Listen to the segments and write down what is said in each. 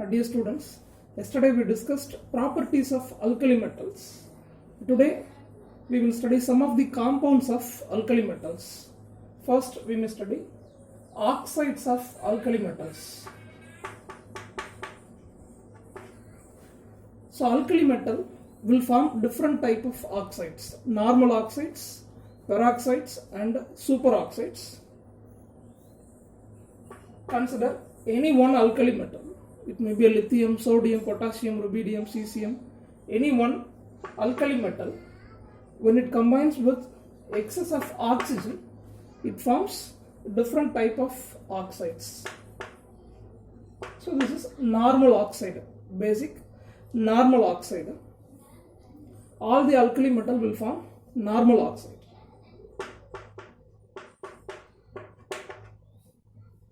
Dear students, yesterday we discussed properties of alkali metals. Today we will study some of the compounds of alkali metals. First we may study oxides of alkali metals. So alkali metal will form different type of oxides: normal oxides, peroxides and superoxides. Consider any one alkali metal. It may be a lithium, sodium, potassium, rubidium, cesium, any one alkali metal. When it combines with excess of oxygen, it forms different type of oxides. So this is normal oxide, basic normal oxide. All the alkali metal will form normal oxide.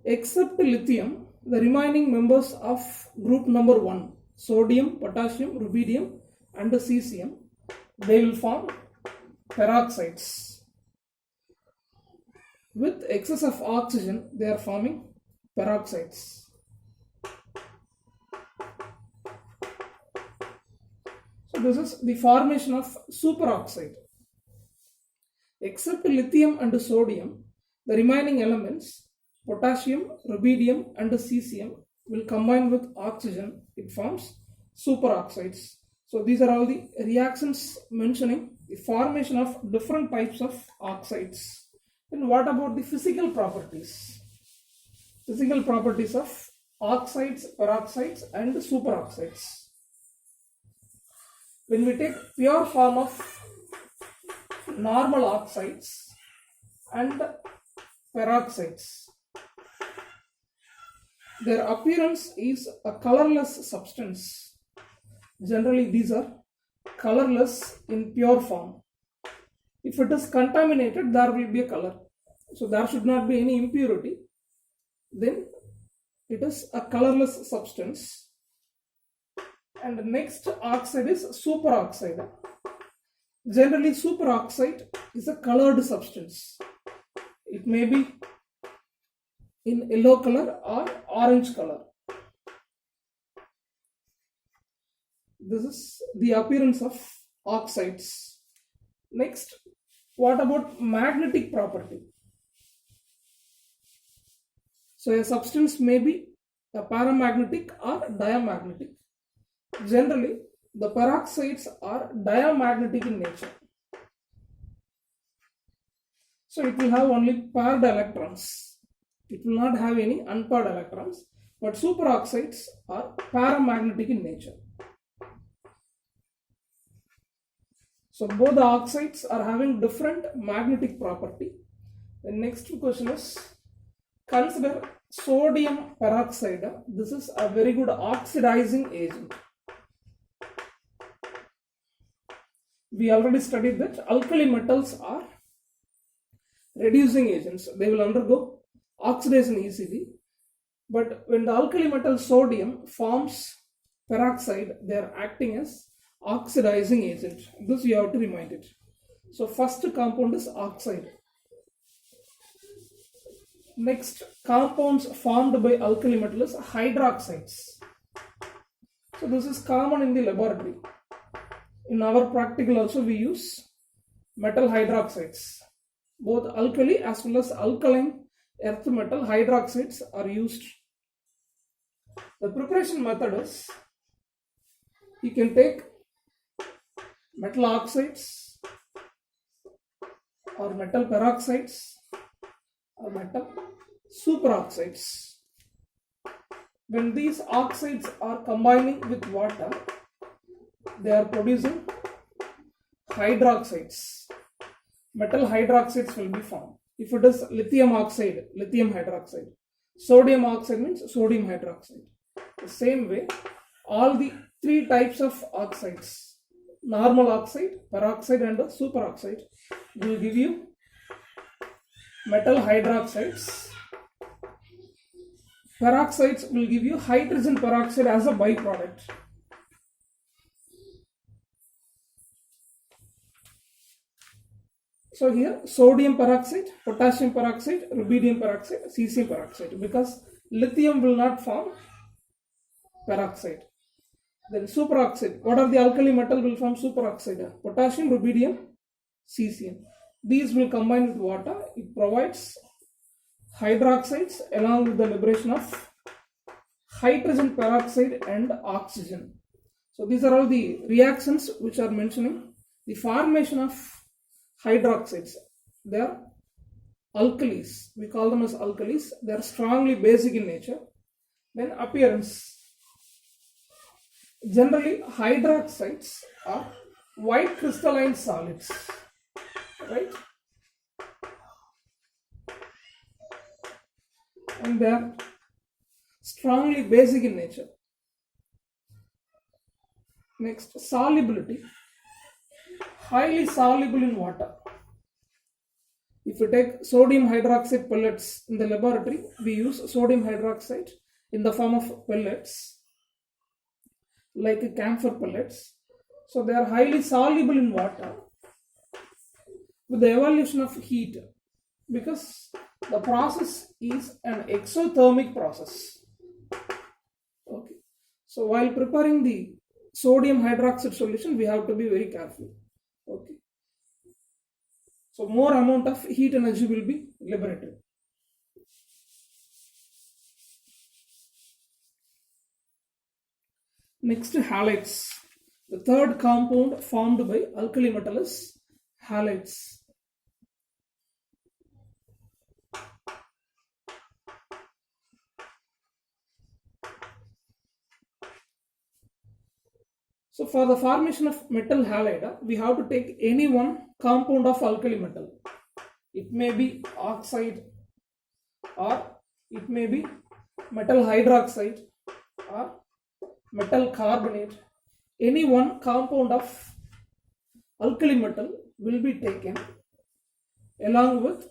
Except lithium, the remaining members of group number 1, sodium, potassium, rubidium and cesium, they will form peroxides. With excess of oxygen, they are forming peroxides. So this is the formation of superoxide. Except lithium and sodium, the remaining elements potassium, rubidium and cesium will combine with oxygen. It forms superoxides. So these are all the reactions mentioning the formation of different types of oxides. And what about the physical properties? Physical properties of oxides, peroxides and superoxides. When we take pure form of normal oxides and peroxides, their appearance is a colorless substance. Generally, these are colorless in pure form. If it is contaminated, there will be a color. So there should not be any impurity. Then it is a colorless substance. And the next oxide is superoxide. Generally, superoxide is a colored substance. It may be in yellow color or orange color. This is the appearance of oxides. Next, what about magnetic property? So a substance may be a paramagnetic or diamagnetic. Generally, the peroxides are diamagnetic in nature. So it will have only paired electrons. It will not have any unpaired electrons, but superoxides are paramagnetic in nature. So both the oxides are having different magnetic property. The next question is, consider sodium peroxide. This is a very good oxidizing agent. We already studied that alkali metals are reducing agents. They will undergo oxidation easily, but when the alkali metal sodium forms peroxide, they are acting as oxidizing agent. This you have to remind it. So first compound is oxide. Next, compounds formed by alkali metal is hydroxides. So this is common in the laboratory. In our practical also we use metal hydroxides. Both alkali as well as alkaline earth metal hydroxides are used. The preparation method is, you can take metal oxides or metal peroxides or metal superoxides. When these oxides are combining with water, they are producing hydroxides. Metal hydroxides will be formed. If it is lithium oxide, lithium hydroxide. Sodium oxide means sodium hydroxide. The same way, all the three types of oxides, normal oxide, peroxide and superoxide, will give you metal hydroxides. Peroxides will give you hydrogen peroxide as a byproduct. So here sodium peroxide, potassium peroxide, rubidium peroxide, cesium peroxide, because lithium will not form peroxide. Then superoxide. What are the alkali metal will form superoxide? Potassium, rubidium, cesium. These will combine with water. It provides hydroxides along with the liberation of hydrogen peroxide and oxygen. So these are all the reactions which are mentioning the formation of hydroxides. They are alkalis. We call them as alkalis. They are strongly basic in nature. Then appearance. Generally, hydroxides are white crystalline solids, right? And they are strongly basic in nature. Next, solubility. Highly soluble in water. If we take sodium hydroxide pellets in the laboratory, we use sodium hydroxide in the form of pellets, like camphor pellets. So they are highly soluble in water with the evolution of heat, because the process is an exothermic process. Okay. So while preparing the sodium hydroxide solution, we have to be very careful. Okay. So more amount of heat energy will be liberated. Next, halides. The third compound formed by alkali metal is halides. So for the formation of metal halide, we have to take any one compound of alkali metal. It may be oxide, or it may be metal hydroxide, or metal carbonate. Any one compound of alkali metal will be taken along with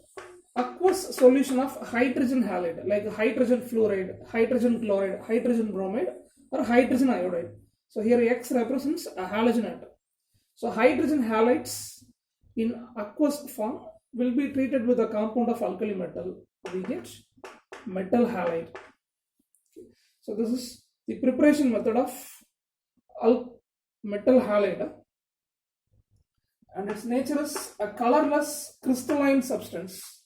aqueous solution of hydrogen halide, like hydrogen fluoride, hydrogen chloride, hydrogen bromide, or hydrogen iodide. So here X represents a halogen atom. So hydrogen halides in aqueous form will be treated with a compound of alkali metal. We get metal halide. So this is the preparation method of metal halide, and its nature is a colorless crystalline substance.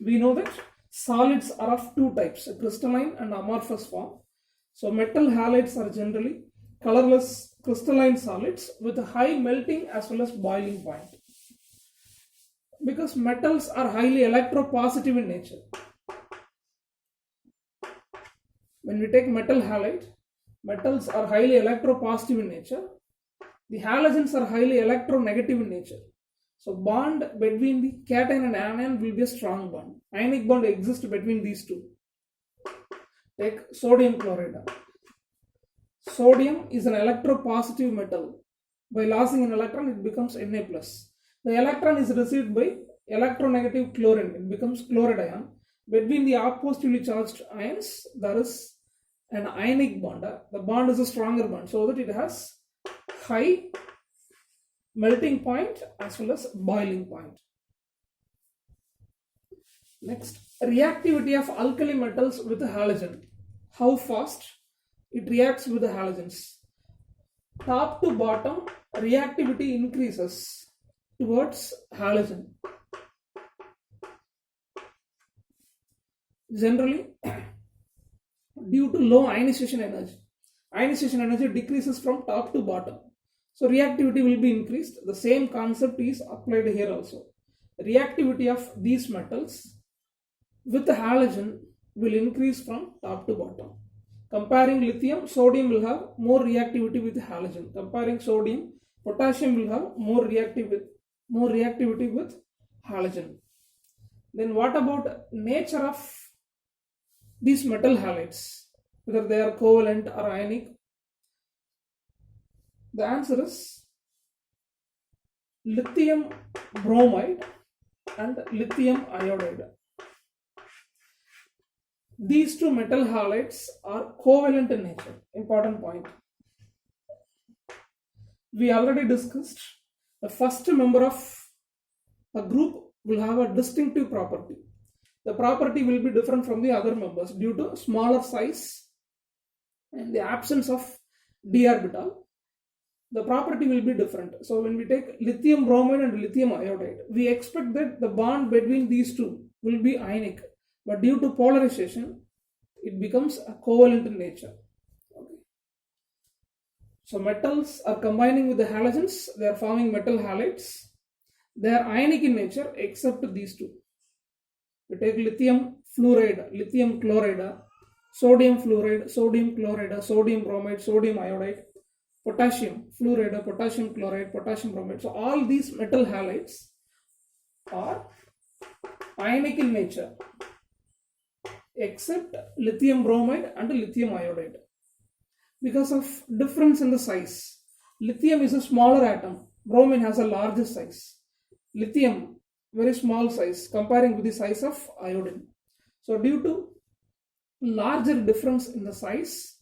We know that solids are of two types, a crystalline and amorphous form. So metal halides are generally colorless crystalline solids with a high melting as well as boiling point, because metals are highly electropositive in nature. When we take metal halide, metals are highly electropositive in nature. The halogens are highly electronegative in nature. So bond between the cation and anion will be a strong bond. Ionic bond exists between these two. Take sodium chloride. Sodium is an electropositive metal. By losing an electron, it becomes Na+. The electron is received by electronegative chlorine. It becomes chloride ion. Between the oppositively charged ions, there is an ionic bond. The bond is a stronger bond, so that it has high melting point as well as boiling point. Next, reactivity of alkali metals with halogen. How fast it reacts with the halogens. Top to bottom, reactivity increases towards halogen. Generally, due to low ionization energy. Ionization energy decreases from top to bottom. So reactivity will be increased. The same concept is applied here also. Reactivity of these metals with the halogen will increase from top to bottom. Comparing lithium, sodium will have more reactivity with halogen. Comparing sodium, potassium will have more reactivity with halogen. Then what about nature of these metal halides, whether they are covalent or ionic? The answer is lithium bromide and lithium iodide. These two metal halides are covalent in nature. Important point. We already discussed the first member of a group will have a distinctive property. the property will be different from the other members due to smaller size and the absence of d orbital. The property will be different. So when we take lithium bromide and lithium iodide, we expect that the bond between these two will be ionic, but due to polarization, it becomes a covalent in nature. Okay. So metals are combining with the halogens, they are forming metal halides. They are ionic in nature except these two. We take lithium fluoride, lithium chloride, sodium fluoride, sodium chloride, sodium bromide, sodium iodide, potassium fluoride, potassium chloride, potassium bromide. So all these metal halides are ionic in nature except lithium bromide and lithium iodide because of difference in the size. Lithium is a smaller atom, bromine has a larger size. Lithium very small size comparing with the size of iodine. So due to larger difference in the size,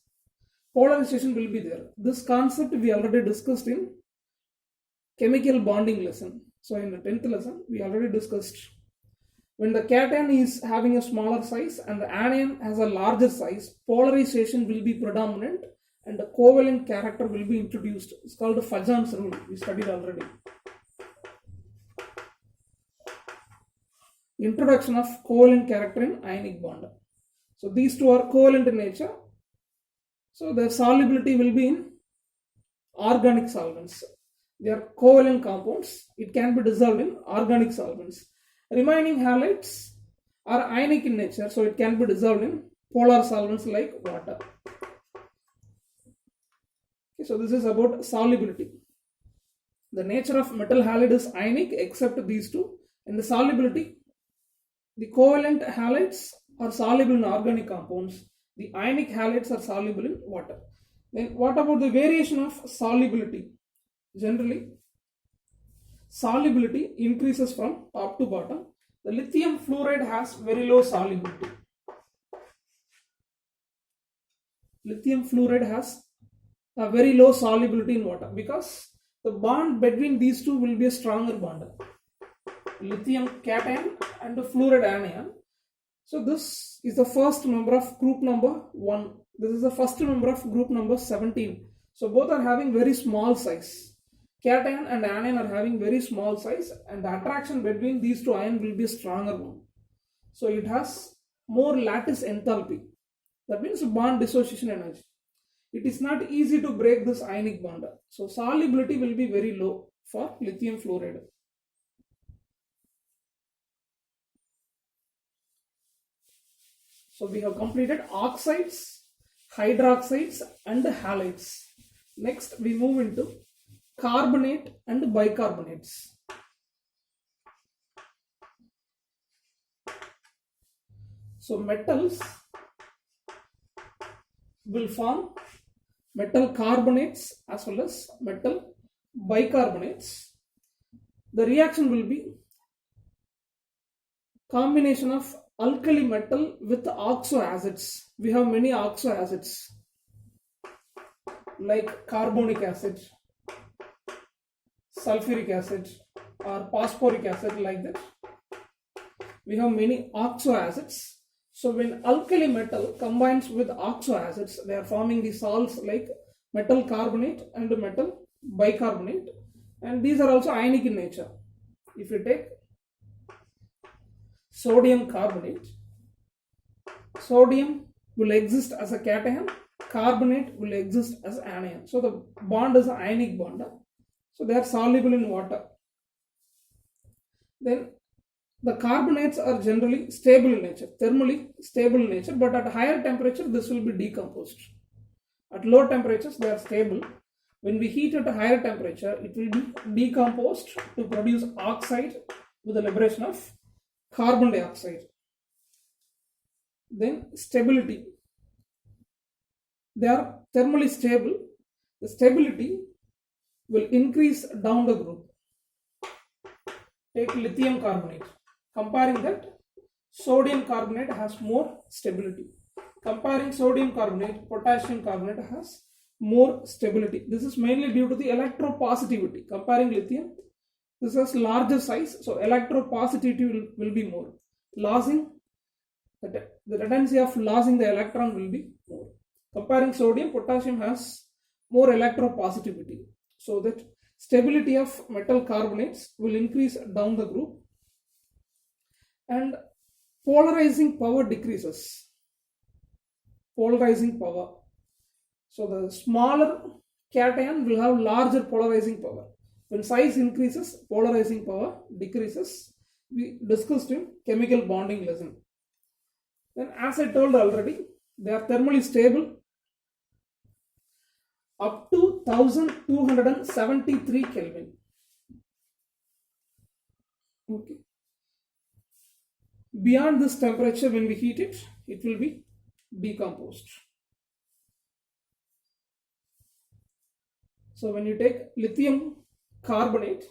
polarization will be there. This concept we already discussed in chemical bonding lesson. So in the 10th lesson we already discussed, when the cation is having a smaller size and the anion has a larger size, polarization will be predominant and the covalent character will be introduced. It's called the Fajan's rule. We studied already. Introduction of covalent character in ionic bond. So these two are covalent in nature. So their solubility will be in organic solvents. They are covalent compounds. It can be dissolved in organic solvents. Remaining halides are ionic in nature, so it can be dissolved in polar solvents like water. Okay, so this is about solubility. The nature of metal halide is ionic except these two. In the solubility, the covalent halides are soluble in organic compounds. The ionic halides are soluble in water. Then what about the variation of solubility? Generally, solubility increases from top to bottom. The lithium fluoride has very low solubility. Lithium fluoride has a very low solubility in water because the bond between these two will be a stronger bond. Lithium cation and the fluoride anion. So this is the first member of group number 1. This is the first member of group number 17. So both are having very small size. Cation and anion are having very small size and the attraction between these two ions will be a stronger one. So it has more lattice enthalpy. That means bond dissociation energy. It is not easy to break this ionic bond. So solubility will be very low for lithium fluoride. So we have completed oxides, hydroxides and halides. Next we move into carbonate and bicarbonates. So metals will form metal carbonates as well as metal bicarbonates. The reaction will be combination of alkali metal with oxo acids. We have many oxo acids like carbonic acid, sulfuric acid or phosphoric acid, like that. We have many oxo acids. So when alkali metal combines with oxo acids, they are forming the salts like metal carbonate and metal bicarbonate, and these are also ionic in nature. If you take sodium carbonate, sodium will exist as a cation, carbonate will exist as anion. So the bond is an ionic bond. So they are soluble in water. Then the carbonates are generally stable in nature, thermally stable in nature, but at higher temperature this will be decomposed. At low temperatures they are stable. When we heat at a higher temperature, it will be decomposed to produce oxide with the liberation of carbon dioxide. Then stability. They are thermally stable. The stability will increase down the group. Take lithium carbonate. Comparing that, sodium carbonate has more stability. Comparing sodium carbonate, potassium carbonate has more stability. This is mainly due to the electropositivity. Comparing lithium, this has larger size, so electropositivity will be more. Losing the tendency of losing the electron will be more. Comparing sodium, potassium has more electropositivity, so that stability of metal carbonates will increase down the group, and polarizing power decreases. Polarizing power. So the smaller cation will have larger polarizing power. When size increases, polarizing power decreases. We discussed in chemical bonding lesson. Then, as I told already, they are thermally stable up to 1273 Kelvin. Okay. Beyond this temperature, when we heat it, it will be decomposed. So when you take lithium carbonate,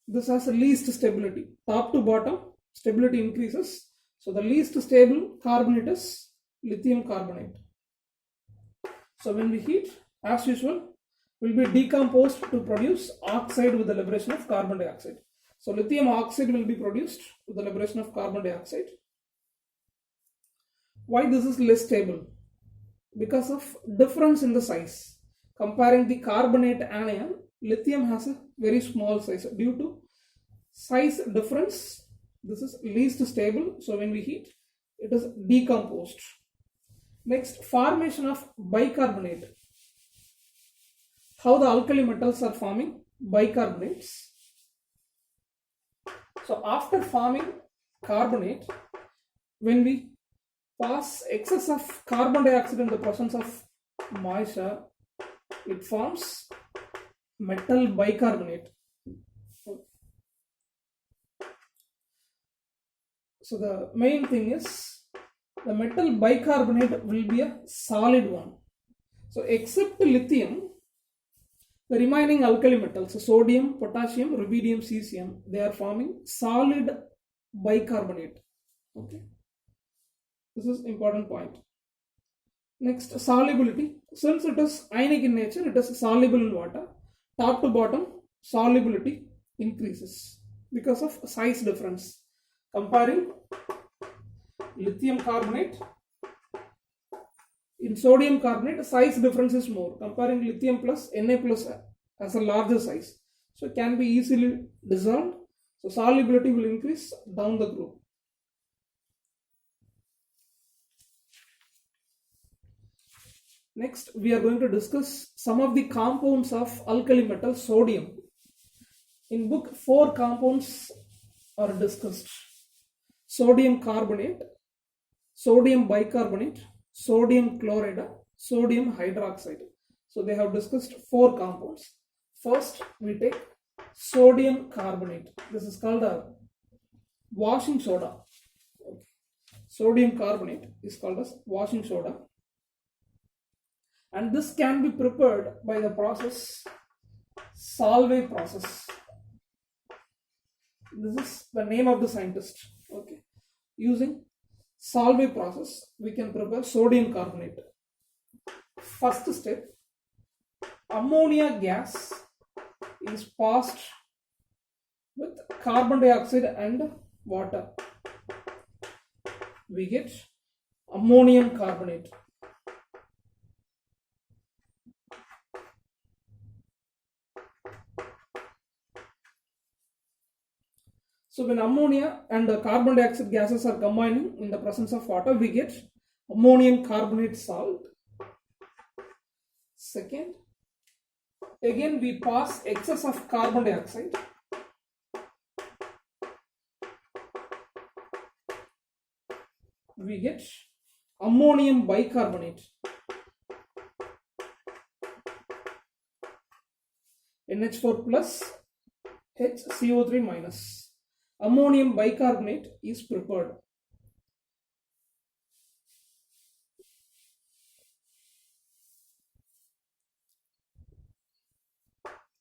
this has the least stability. Top to bottom, stability increases. So the least stable carbonate is lithium carbonate. So when we heat, as usual, will be decomposed to produce oxide with the liberation of carbon dioxide. So lithium oxide will be produced with the liberation of carbon dioxide. Why this is less stable? Because of difference in the size. Comparing the carbonate anion, lithium has a very small size. Due to size difference, this is least stable. So when we heat, it is decomposed. Next, formation of bicarbonate. How the alkali metals are forming bicarbonates. So after forming carbonate, when we pass excess of carbon dioxide in the presence of moisture, it forms metal bicarbonate. So the main thing is the metal bicarbonate will be a solid one. So except lithium, the remaining alkali metals, so sodium, potassium, rubidium, cesium, they are forming solid bicarbonate. Okay. This is important point. Next, solubility. Since it is ionic in nature, it is soluble in water. Top to bottom, solubility increases because of size difference. Comparing lithium carbonate, in sodium carbonate, size difference is more. Comparing lithium plus Na plus has a larger size. So it can be easily dissolved. So solubility will increase down the group. Next, we are going to discuss some of the compounds of alkali metal sodium. In book, 4 compounds are discussed. Sodium carbonate, sodium bicarbonate, sodium chloride, sodium hydroxide. So they have discussed 4 compounds. First, we take sodium carbonate. This is called a washing soda. Okay. Sodium carbonate is called as washing soda. And this can be prepared by the process Solvay process. This is the name of the scientist. Okay. Using Solvay process, we can prepare sodium carbonate. First step, ammonia gas is passed with carbon dioxide and water. We get ammonium carbonate. So when ammonia and the carbon dioxide gases are combining in the presence of water, we get ammonium carbonate salt. Second, again we pass excess of carbon dioxide. We get ammonium bicarbonate. NH4 plus HCO3 minus. Ammonium bicarbonate is prepared.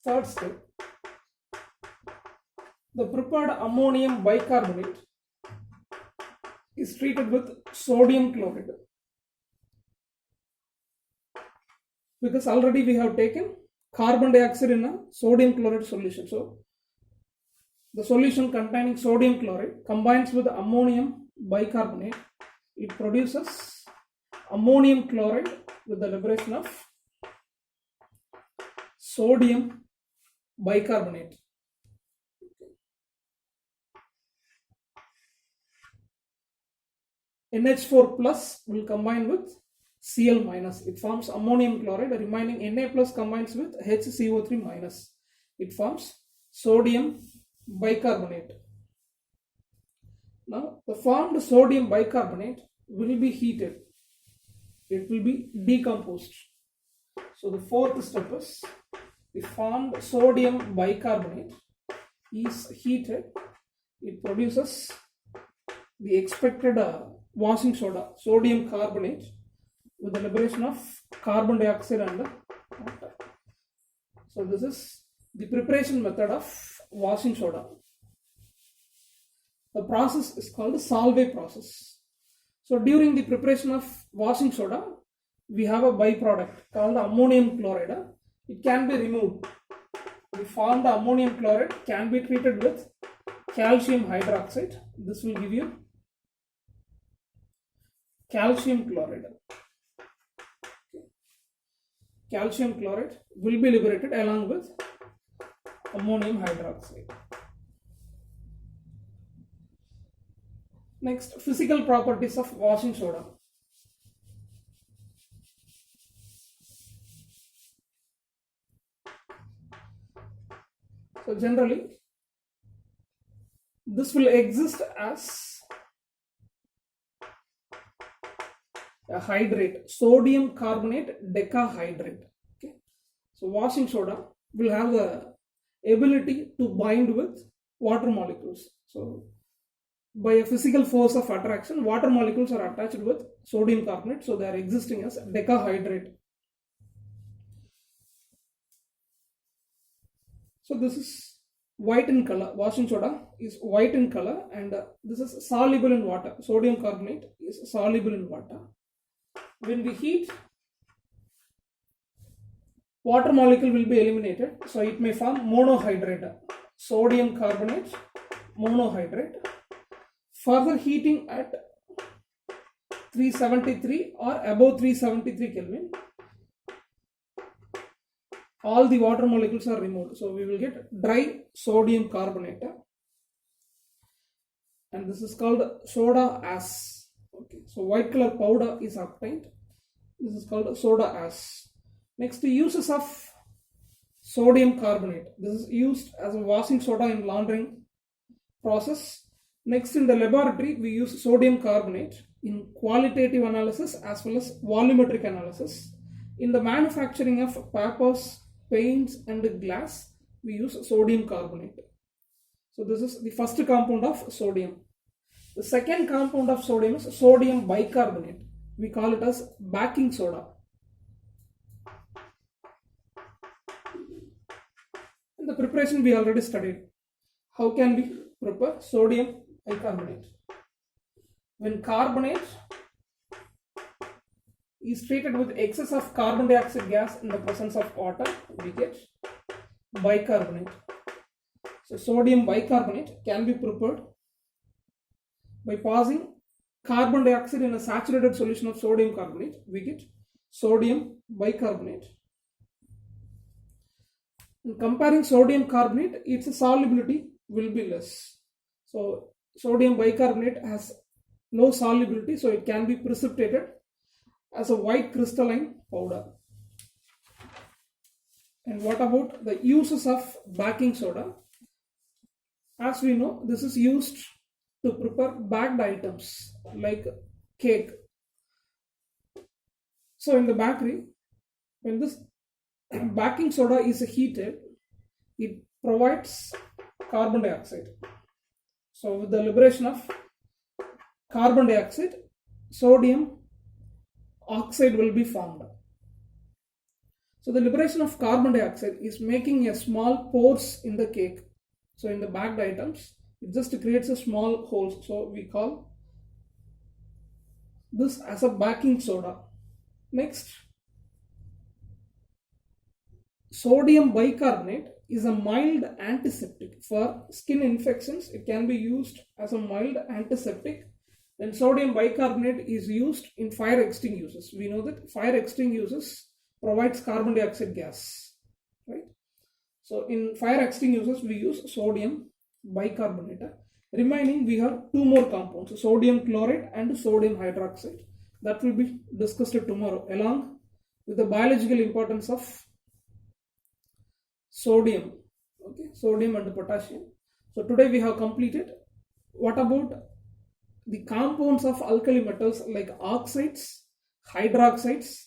Third step, the prepared ammonium bicarbonate is treated with sodium chloride, because already we have taken carbon dioxide in a sodium chloride solution. So The solution containing sodium chloride combines with ammonium bicarbonate. It produces ammonium chloride with the liberation of sodium bicarbonate. NH4 plus will combine with Cl minus. It forms ammonium chloride. The remaining Na plus combines with HCO3 minus. It forms sodium bicarbonate. Now the formed sodium bicarbonate will be heated. It will be decomposed. So the fourth step is the formed sodium bicarbonate is heated. It produces the expected washing soda, sodium carbonate, with the liberation of carbon dioxide and water. So this is the preparation method of washing soda. The process is called the Solvay process. So during the preparation of washing soda, we have a byproduct called ammonium chloride. It can be removed. The formed ammonium chloride can be treated with calcium hydroxide. This will give you calcium chloride. Calcium chloride will be liberated along with ammonium hydroxide. Next, physical properties of washing soda. So generally, this will exist as a hydrate, sodium carbonate decahydrate. Okay. So washing soda will have the ability to bind with water molecules. So by a physical force of attraction, water molecules are attached with sodium carbonate, so they are existing as decahydrate. So this is white in color. Washing soda is white in color, and this is soluble in water. Sodium carbonate is soluble in water. When we heat, water molecule will be eliminated, so it may form monohydrate, sodium carbonate monohydrate. Further heating at 373 or above 373 Kelvin, all the water molecules are removed, so we will get dry sodium carbonate, and this is called soda ash. Okay, so white color powder is obtained. This is called soda ash. Next, the uses of sodium carbonate. This is used as a washing soda in laundering process. Next, in the laboratory, we use sodium carbonate in qualitative analysis as well as volumetric analysis. In the manufacturing of papers, paints and glass, we use sodium carbonate. So this is the first compound of sodium. The second compound of sodium is sodium bicarbonate. We call it as baking soda. In the preparation we already studied. How can we prepare sodium bicarbonate? When carbonate is treated with excess of carbon dioxide gas in the presence of water, we get bicarbonate. So sodium bicarbonate can be prepared by passing carbon dioxide in a saturated solution of sodium carbonate. We get sodium bicarbonate. In comparing sodium carbonate, its solubility will be less. So sodium bicarbonate has low solubility, so it can be precipitated as a white crystalline powder. And what about the uses of baking soda? As we know, this is used to prepare baked items like cake. So in the bakery, when this baking soda is heated, it provides carbon dioxide. So with the liberation of carbon dioxide, sodium oxide will be formed. So the liberation of carbon dioxide is making a small pores in the cake. So in the baked items, it just creates a small holes. So we call this as a baking soda. Next, sodium bicarbonate is a mild antiseptic for skin infections. It can be used as a mild antiseptic. Then sodium bicarbonate is used in fire extinguishers. We know that fire extinguishers provides carbon dioxide gas, right? So in fire extinguishers we use sodium bicarbonate. Remaining we have two more compounds, sodium chloride and sodium hydroxide. That will be discussed tomorrow along with the biological importance of sodium, okay, sodium and potassium. So today we have completed. What about the compounds of alkali metals like oxides, hydroxides,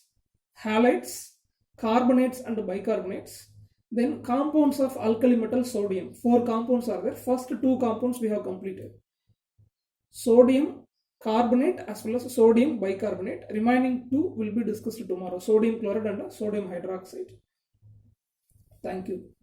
halides, carbonates and bicarbonates? Then compounds of alkali metal sodium. 4 compounds are there. First 2 compounds we have completed. Sodium carbonate as well as sodium bicarbonate. Remaining 2 will be discussed tomorrow. Sodium chloride and sodium hydroxide. Thank you.